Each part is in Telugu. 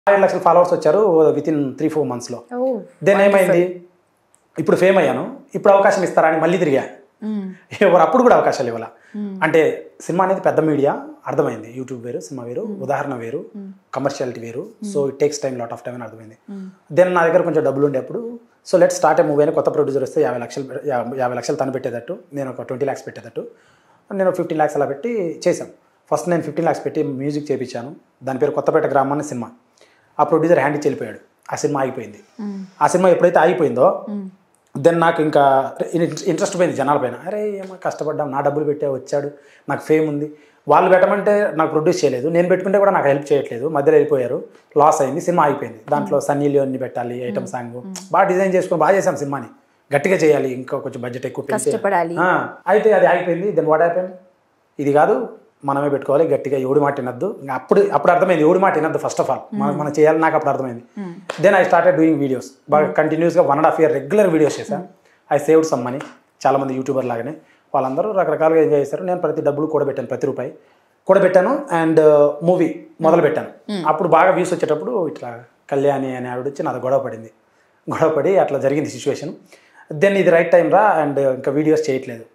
7 లక్షల ఫాలోవర్స్ వచ్చారు విత్ ఇన్ 3-4 మంత్స్లో. దెన్ ఏమైంది, ఇప్పుడు ఫేమ్ అయ్యాను, ఇప్పుడు అవకాశం ఇస్తారా అని మళ్ళీ తిరిగా. ఎవరు అప్పుడు కూడా అవకాశాలు ఇవ్వాల. అంటే సినిమా అనేది పెద్ద మీడియా, అర్థమైంది. యూట్యూబ్ వేరు, సినిమా వేరు, ఉదాహరణ వేరు, కమర్షియాలిటీ వేరు. So it takes time, lot of time అని అర్థమైంది. దెన్ నా దగ్గర కొంచెం డబ్బులు ఉండేప్పుడు సో లెట్ స్టార్ట్ ఏ మూవీ అని కొత్త ప్రొడ్యూసర్ వస్తే 50 లక్షలు తను పెట్టేటట్టు, నేను ఒక 20 lakhs పెట్టేటట్టు, నేను 15 lakhs అలా పెట్టి చేశాను. ఫస్ట్ నేను 15 lakhs పెట్టి మ్యూజిక్ చేయించాను. దాని పేరు కొత్తపేట గ్రామాన్ని సినిమా. ఆ ప్రొడ్యూసర్ హ్యాండ్ ఇచ్చి వెళ్ళిపోయాడు. ఆ సినిమా ఆగిపోయింది. ఆ సినిమా ఎప్పుడైతే ఆగిపోయిందో దెన్ నాకు ఇంకా ఇంట్రెస్ట్ పోయింది జనాల పైన. అరే ఏమో కష్టపడ్డాం, నా డబ్బులు పెట్టే వచ్చాడు, నాకు ఫేమ్ ఉంది. వాళ్ళు పెట్టమంటే నాకు ప్రొడ్యూస్ చేయలేదు, నేను పెట్టుకుంటే కూడా నాకు హెల్ప్ చేయట్లేదు, మధ్యలో వెళ్ళిపోయారు, లాస్ అయింది, సినిమా అయిపోయింది. దాంట్లో సన్నీ లియోన్ని పెట్టాలి, ఐటమ్ సాంగ్ బాగా డిజైన్ చేసుకుని బాగా చేసాం సినిమాని, గట్టిగా చేయాలి, ఇంకా కొంచెం బడ్జెట్ ఎక్కువ కష్టపడాలి. అయితే అది ఆగిపోయింది. దెన్ వాట్ హ్యాపెండ్, ఇది కాదు మనమే పెట్టుకోవాలి, గట్టిగా ఎవడి మాట వినద్దు. అప్పుడు అర్థమైంది ఎవడి మాట వినద్దు. ఫస్ట్ ఆఫ్ ఆల్ మనం చేయాలి, నాకు అప్పుడు అర్థమైంది. Then I started doing videos. బాగా కంటిన్యూస్గా 1.5 year రెగ్యులర్ వీడియోస్ చేశాను. I saved some money. చాలామంది యూట్యూబర్ లాగానే వాళ్ళందరూ రకరకాలుగా ఎంజాయ్ చేశారు. నేను ప్రతి డబ్బులు కూడబెట్టాను, ప్రతి రూపాయి కూడబెట్టాను. అండ్ మూవీ మొదలు పెట్టాను. అప్పుడు బాగా వ్యూస్ వచ్చేటప్పుడు ఇట్లా కళ్యాణి అనే ఆవిడ వచ్చి నాతో గొడవపడి అట్లా జరిగింది సిచ్యువేషన్. దెన్ ఇది రైట్ టైం రా, అండ్ ఇంకా వీడియోస్ చేయట్లేదు.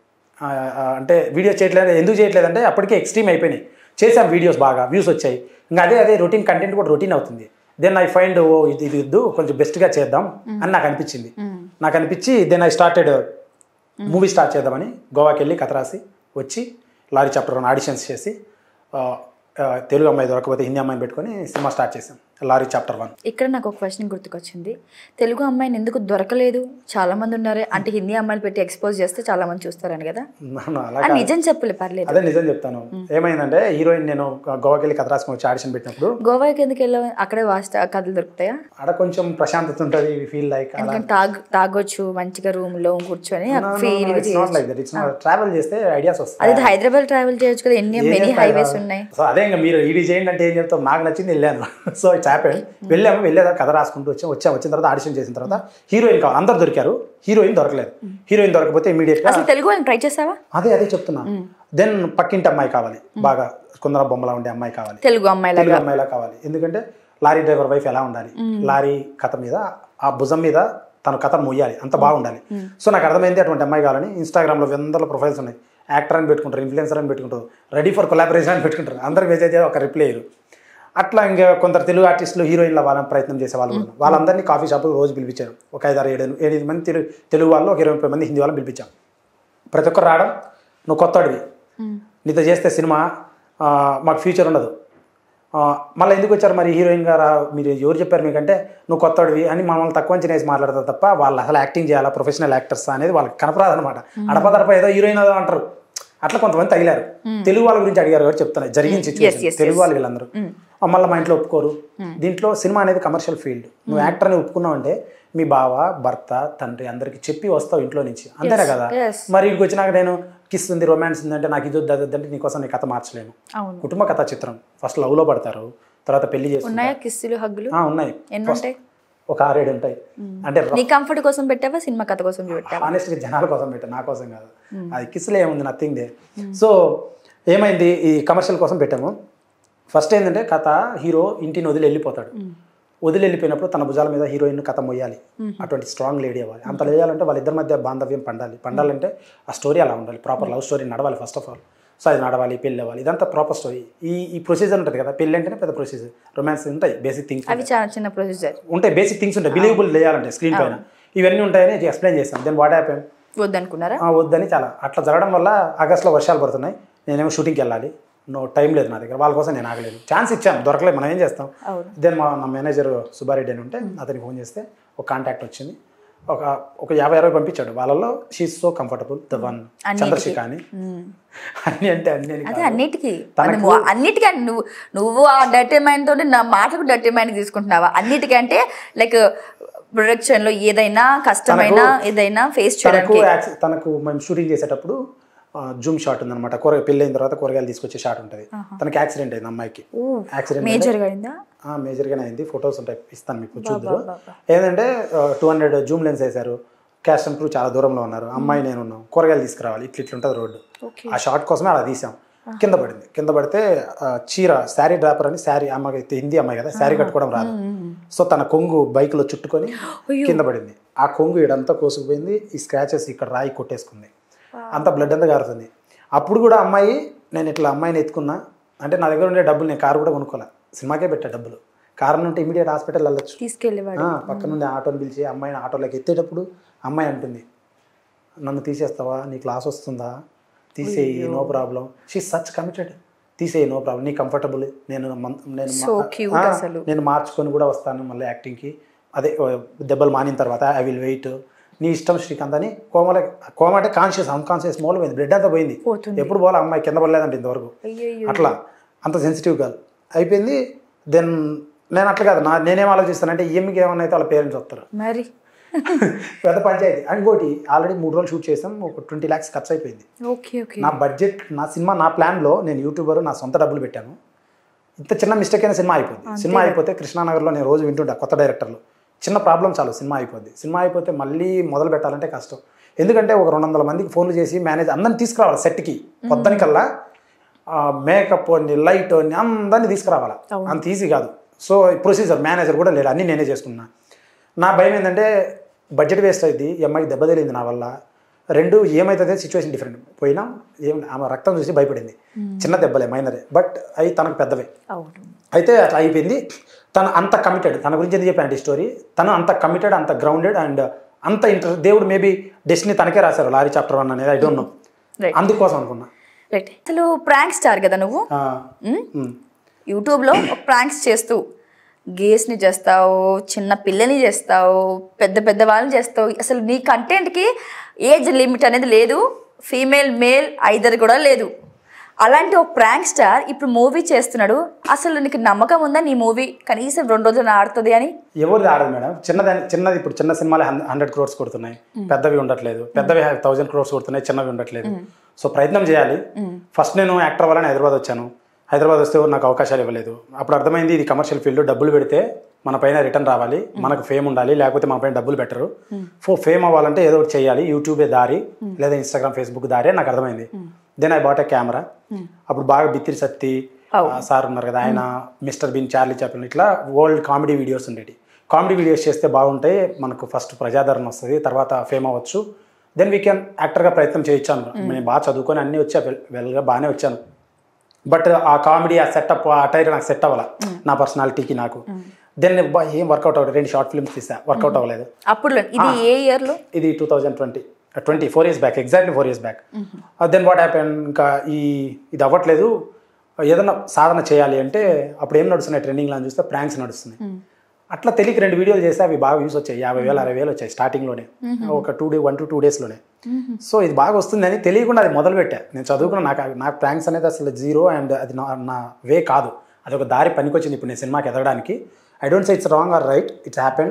అంటే వీడియోస్ చేయట్లేదు, ఎందుకు చేయట్లేదు అంటే అప్పటికే ఎక్స్ట్రీమ్ అయిపోయినాయి. చేసాం వీడియోస్, బాగా వ్యూస్ వచ్చాయి, ఇంకా అదే రొటీన్ కంటెంట్ కూడా రొటీన్ అవుతుంది. దెన్ ఐ ఫైండ్ ఇది ఇద్దు, కొంచెం బెస్ట్గా చేద్దాం అని నాకు అనిపించి then I started movie start చేద్దామని గోవాకి వెళ్ళి కథ రాసి వచ్చి లారీ చాప్టర్ 1 ఆడిషన్స్ చేసి తెలుగు అమ్మాయి దొరకపోతే హిందీ అమ్మాయిని పెట్టుకొని సినిమా స్టార్ట్ చేసాం, లారీ చాప్టర్ 1. ఇక్కడ నాకు ఒక క్వశ్చన్ గుర్తుకొచ్చింది. తెలుగు అమ్మాయిని ఎందుకు దొరకలేదు? చాలా మంది ఉన్నారు, అంటే హిందీ అమ్మాయిలు పెట్టి ఎక్స్పోజ్ చేస్తే చాలా మంది చూస్తారని కదా. నిజం చెప్పలే, పర్లేదు. అదే నిజం చెప్తాను. ఏమైందంటే హీరోయిన్ నేను గోవాకి వెళ్ళి కథ రాసుకొని వచ్చి ఆడిషన్ పెట్టినప్పుడు, గోవాకి ఎందుకు వెళ్ళావు? అక్కడే కథలు దొరుకుతాయా? అక్కడ కొంచెం ప్రశాంతత ఉంటుంది, ఫీల్ లైక్ తాగొచ్చు మంచిగా రూమ్ లో కూర్చొని ట్రావెల్ చేస్తే ఐడియాస్ వస్తాయి. అదే హైదరాబాద్ ట్రావెల్ చేయొచ్చు కదా, ఎన్ని హైవేస్ ఉన్నాయి. సో అదే ఇంకా మీరు ఇది చేయండి అంటే ఏం చెప్తాం, నాకు నచ్చింది వెళ్ళాను. So it's happened. వెళ్ళేదా కథ రాసుకుంటూ వచ్చిన తర్వాత ఆడిషన్ చేసిన తర్వాత హీరోయిన్ కావాలి, అందరు దొరికారు, హీరోయిన్ దొరకలేదు. హీరోయిన్ దొరకపోతే ఇమీడియట్ గా తెలుగు ట్రై చేసావా? అదే చెప్తున్నా. దెన్ పక్కింటి అమ్మాయి కావాలి, బాగా కుందర బొమ్మలా ఉండే అమ్మాయి కావాలి, తెలుగు అమ్మాయిలా కావాలి. ఎందుకంటే లారీ డ్రైవర్ వైఫ్ ఎలా ఉండాలి, లారీ కథ మీద ఆ భుజం మీద తన కథను మొయ్యాలి, అంత బాగుండాలి. సో నాకు అర్థమైంది అటువంటి అమ్మాయి కావాలని. ఇన్స్టాగ్రామ్లో వందల ప్రొఫైల్స్ ఉన్నాయి, యాక్టర్ అని పెట్టుకుంటారు, ఇన్ఫ్లుయెన్సర్ అని పెట్టుకుంటారు, రెడీ ఫర్ కొలాబరేషన్ అని పెట్టుకుంటారు. అందరికి మెసేజ్ ఒక రిప్లై అయ్యారు. అట్లా ఇంకా కొందరు తెలుగు ఆర్టిస్టులు హీరోయిన్ల వాళ్ళని ప్రయత్నం చేసే వాళ్ళు కూడా, వాళ్ళందరినీ కాఫీ షాప్కి రోజు పిలిపించారు. ఒక 5-6-7 మంది తెలుగు వాళ్ళు, ఒక 20-30 మంది హిందీ వాళ్ళని పిలిపించాం. ప్రతి ఒక్కరు రావడం, నువ్వు కొత్తడివి, నీతో చేస్తే సినిమా మాకు ఫ్యూచర్ ఉండదు, మళ్ళీ ఎందుకు వచ్చారు మరి హీరోయిన్ గారు, మీరు ఎవరు చెప్పారు మీకంటే నువ్వు కొత్తడివి అని మమ్మల్ని తక్కువ అంచనా వేసి మాట్లాడతారు తప్ప వాళ్ళు అసలు యాక్టింగ్ చేయాలా, ప్రొఫెషనల్ యాక్టర్స్ అనేది వాళ్ళకి కనపరాదనమాట. అడపదడప ఏదో హీరోయిన్ ఏదో అంటారు. అట్లా కొంతమంది తగిలారు. తెలుగు వాళ్ళ గురించి అడిగారు కాబట్టి చెప్తున్నాయి, జరిగిన సిచ్యువేషన్. తెలుగు వాళ్ళు వీళ్ళందరూ మళ్ళీ మా ఇంట్లో ఒప్పుకోరు. దీంట్లో సినిమా అనేది కమర్షియల్ ఫీల్డ్. నువ్వు యాక్టర్ అని ఒప్పుకున్నావు అంటే మీ బావ, భర్త, తండ్రి అందరికి చెప్పి వస్తావు ఇంట్లో నుంచి, అంతేనా కదా. మరి ఇక్కడికి వచ్చినాక నేను కిస్ ఉంది, రొమాన్స్ ఉందంటే నాకు ఇది వద్దంటే నీకోసం నీ కథ మార్చలేను. కుటుంబ కథా చిత్రం. ఫస్ట్ లవ్ లో పడతారు, తర్వాత పెళ్లి చేసుకుంటారు. ఉన్నాయి, ఒక 6-7 ఉంటాయి. అంటే నీ కంఫర్ట్ కోసం పెట్టావా, సినిమా కథ కోసం పెట్టావా? ఆనెస్ట్గా జనాల కోసం పెట్టా, నా కోసం కాదు. అది కిస్లో ఏముంది, నథింగ్ దే. సో ఏమైంది, ఈ కమర్షియల్ కోసం పెట్టాము. ఫస్ట్ ఏంటంటే కథ, హీరో ఇంటిని వదిలిపోతాడు. వెళ్ళిపోయినప్పుడు తన భుజాల మీద హీరోయిన్ కథ మొయ్యాలి. అటువంటి స్ట్రాంగ్ లేడీ అవ్వాలి. అంత లేయాలంటే వాళ్ళిద్దరి మధ్య బాంధవ్యం పండాలంటే ఆ స్టోరీ అలా ఉండాలి, ప్రాపర్ లవ్ స్టోరీ నడవాలి ఫస్ట్ ఆఫ్ ఆల్. సో అది నడవాలి, పెళ్ళి అవ్వాలి, ఇదంతా ప్రాపర్ స్టోరీ. ఈ ప్రొసీజర్ ఉంటుంది కదా, పెళ్ళి అంటేనే పెద్ద ప్రొసీజర్. రొమాన్స్ ఉంటాయి, బేసిక్ థింగ్స్ చిన్న ప్రొసీజర్ ఉంటాయి, బేసిక్ థింగ్స్ ఉంటాయి, బిలీవబుల్ చేయాలంటే స్క్రీన్ పైన ఇవన్నీ ఉంటాయని ఎక్స్ప్లెయిన్ చేస్తాను. దెన్ వాట్ హ్యాపెన్, వద్దనుకున్నారా? వద్దని చాలా అట్లా జరగడం వల్ల ఆగస్టులో వర్షాలు పడుతున్నాయి, నేనేమో షూటింగ్కి వెళ్ళాలి, టైం లేదు నా దగ్గర, వాళ్ళ కోసం నేను ఆగలేదు. ఛాన్స్ ఇచ్చాను, దొరకలేదు, మనం ఏం చేస్తాం. దెన్ నా మేనేజర్ సుబ్బారెడ్డి అని ఉంటే అతనికి ఫోన్ చేస్తే ఒక కాంటాక్ట్ వచ్చింది, ఒక 50-60 పంపించాడు. వాళ్ళలో she so comfortable the one, Chandrashekhar అని. అన్నిటికీ నువ్వు ఆ డర్టీ మైండ్ తోటి నా మాటలకు డర్టీ మైండ్ తీసుకుంటున్నావా? అన్నిటికంటే లైక్ ప్రొడక్షన్ లో ఏదైనా కష్టమైన ఏదైనా ఫేస్ చేయడానికి. తనకు మేము షూటింగ్ చేసేటప్పుడు జూమ్ షాట్ ఉందన్నమాట, పెళ్ళైన తర్వాత కూరగాయలు తీసుకొచ్చే షాట్ ఉంటుంది. తనకి యాక్సిడెంట్ అయింది, అమ్మాయికి యాక్సిడెంట్ మేజర్గానే అయింది. ఫొటోస్ ఉంటాయి, ఇస్తాను మీకు చూద్దరు. ఏంటంటే 200 జూమ్ లెన్స్ వేశారు, క్యాస్ట్ అండ్ క్రూ చాలా దూరంలో ఉన్నారు, అమ్మాయి నేను ఉన్నాం, కూరగాయలు తీసుకురావాలి, ఇట్లా ఉంటుంది రోడ్డు. ఆ షాట్ కోసమే అలా తీసాం. కింద పడింది. కింద పడితే చీర శారీ డ్రాపర్ అని, శారీ అమ్మాయి హిందీ అమ్మాయి కదా, శారీ కట్టుకోవడం రాదు. సో తన కొంగు బైక్లో చుట్టుకొని కింద పడింది. ఆ కొంగు ఇడంతా కోసుకుపోయింది. ఈ స్క్రాచెస్ ఇక్కడ రాయి కొట్టేసుకుంది, అంత బ్లడ్ అంతా కారుతుంది. అప్పుడు కూడా అమ్మాయి, నేను ఇట్లా అమ్మాయిని ఎత్తుకున్నా అంటే నా దగ్గర ఉండే డబ్బులు, నేను కారు కూడా కొనుక్కోలే, సినిమాకే పెట్టా డబ్బులు. కారణం ఉంటే ఇమీడియట్ హాస్పిటల్ వెళ్ళొచ్చు. తీసుకెళ్ళేవాడు. పక్క నుండి ఆటోని పిలిచి అమ్మాయిని ఆటోలోకి ఎత్తేటప్పుడు అమ్మాయి అంటుంది, నన్ను తీసేస్తావా, నీ క్లాస్ వస్తుందా, తీసేయి, no problem. She such committed, తీసేయి, నో ప్రాబ్లం, నీ కంఫర్టబుల్, నేను మార్చుకొని కూడా వస్తాను మళ్ళీ యాక్టింగ్కి, అదే దెబ్బలు మానిన తర్వాత ఐ విల్ వెయిట్, నీ ఇష్టం శ్రీకాంత్ అని. కోమ అంటే కాన్షియస్, అన్కాన్షియస్ మోల్ పోయింది, బ్లడ్ అంతా పోయింది. ఎప్పుడు పోలే అమ్మాయి, కింద పడలేదంటే ఇంతవరకు. అట్లా అంత సెన్సిటివ్ గర్ల్ అయిపోయింది. దెన్ నేను అట్లా కాదు, నేనేం ఆలోచిస్తానంటే ఈఎంకి ఏమన్నా అయితే వాళ్ళ పేరెంట్స్ వస్తారు, మరి పెద్ద పంచాయతీ. ఇంకోటి ఆల్రెడీ 3 రోజులు షూట్ చేసాం, ఒక 20 lakhs ఖర్చు అయిపోయింది. నా బడ్జెట్, నా సినిమా, నా ప్లాన్లో నేను యూట్యూబర్, నా సొంత డబ్బులు పెట్టాను. ఇంత చిన్న మిస్టేక్ అయినా సినిమా అయిపోద్ది. సినిమా అయిపోతే కృష్ణానగర్లో నేను రోజు వింటుంటా కొత్త డైరెక్టర్లు, చిన్న ప్రాబ్లం చాలు సినిమా అయిపోద్ది. సినిమా అయిపోతే మళ్ళీ మొదలు పెట్టాలంటే కష్టం. ఎందుకంటే ఒక 200 మందికి ఫోన్లు చేసి మేనేజ్ అందరిని తీసుకురావాలి సెట్కి, పొద్దునికల్లా మేకప్ అని, లైట్ అని అందరినీ తీసుకురావాలి, అంత ఈజీ కాదు. సో ప్రొసీజర్, మేనేజర్ కూడా లేడు, అన్నీ నేనే చేసుకున్నా. నా భయం ఏంటంటే బడ్జెట్ వేస్ట్ అయింది, ఈ అమ్మాయికి దెబ్బ తెలియదు నా వల్ల. 2 ఏమవుతుంది సిచ్యువేషన్ డిఫరెంట్. పోయినా ఆమె రక్తం చూసి భయపడింది, చిన్న దెబ్బలే, మైనరే, బట్ అవి తనకు పెద్దవే. అయితే అట్లా అయిపోయింది. తను అంత కమిటెడ్, తన గురించి ఎందుకు చెప్పాను స్టోరీ, తను అంత కమిటెడ్, అంత గ్రౌండెడ్ అండ్ అంత ఇంట్రెస్ట్. దేవుడు మేబీ డెస్టినీ తనకే రాశారు లారీ చాప్టర్ 1 అనేది, ఐ డోంట్ నో, అందుకోసం అనుకున్నా. అసలు ప్రాంక్ స్టార్ కదా నువ్వు, యూట్యూబ్లో ప్రాంక్స్ చేస్తూ గేస్ని చేస్తావు, చిన్న పిల్లని చేస్తావు, పెద్ద పెద్ద వాళ్ళని చేస్తావు. అసలు నీ కంటెంట్కి ఏజ్ లిమిట్ అనేది లేదు, ఫీమేల్ మేల్ ఐదర్ కూడా లేదు. అలాంటి ఒక ప్రాంక్ స్టార్ ఇప్పుడు మూవీ చేస్తున్నాడు. అసలు నీకు నమ్మకం ఉందా నీ మూవీ కనీసం 2 రోజులు ఆడుతుంది అని? ఎవరిది ఆడదు మేడం. చిన్నది ఇప్పుడు చిన్న సినిమాలు 100 crores కొడుతున్నాయి, పెద్దవి ఉండట్లేదు. పెద్దవి 1000 crores కొడుతున్నాయి, చిన్నవి ఉండట్లేదు. సో ప్రయత్నం చేయాలి. ఫస్ట్ నేను యాక్టర్ అవ్వాలని హైదరాబాద్ వచ్చాను. హైదరాబాద్ వస్తే నాకు అవకాశాలు ఇవ్వలేదు. అప్పుడు అర్థమైంది ఇది కమర్షియల్ ఫీల్డ్, డబ్బులు పెడితే మన పైన రిటర్న్ రావాలి, మనకు ఫేమ్ ఉండాలి, లేకపోతే మన పైన డబ్బులు పెట్టరు. ఫేమ్ అవ్వాలంటే ఏదో ఒకటి చేయాలి, యూట్యూబే దారి లేదా ఇన్స్టాగ్రామ్ ఫేస్బుక్ దారి నాకు అర్థమైంది. Then I bought a camera. అప్పుడు బాగా బిత్తిరి సత్తి సార్ ఉన్నారు కదా, ఆయన మిస్టర్ బీన్, చార్లీ చాప్లిన్, ఇట్లా వరల్డ్ కామెడీ వీడియోస్ ఉండేవి. కామెడీ వీడియోస్ చేస్తే బాగుంటాయి, మనకు ఫస్ట్ ప్రజాదరణ వస్తుంది, తర్వాత ఫేమ్ అవ్వచ్చు. దెన్ వీ క్యాన్ యాక్టర్గా ప్రయత్నం చేయించాను. నేను బాగా చదువుకొని అన్నీ వచ్చా, వెల్గా బాగానే వచ్చాను. బట్ ఆ కామెడీ, ఆ సెటప్, ఆ అటైర్ నాకు సెట్ అవ్వాలి నా పర్సనాలిటీకి నాకు. దెన్ ఏం వర్కౌట్ అవ్వలేదు. 2 షార్ట్ ఫిల్మ్స్ తీసా, వర్కౌట్ అవ్వలేదు. అప్పుడు ఇది ఏ ఇయర్లో? ఇది 2020, 4 years back, exactly 4 years back. Then what happen, ఇంకా ఇది అవ్వట్లేదు, ఏదైనా సాధన చేయాలి అంటే అప్పుడు ఏం నడుస్తున్నాయి ట్రెండింగ్లో అని చూస్తే ప్రాంక్స్ నడుస్తున్నాయి. అట్లా తెలియక 2 వీడియోలు చేస్తే అవి బాగా వ్యూస్ వచ్చాయి, 50,000 60,000 వచ్చాయి స్టార్టింగ్లోనే, ఒక 1 to 2 daysలోనే. సో ఇది బాగా వస్తుందని తెలియకుండా అది మొదలుపెట్టా. నేను చదువుకున్న నాకు ప్రాంక్స్ అనేది అసలు జీరో, అండ్ అది నా వే కాదు, అది ఒక దారి పనికొచ్చింది ఇప్పుడు నేను సినిమాకి ఎదగడానికి. I don't say it's wrong or right, it's happen.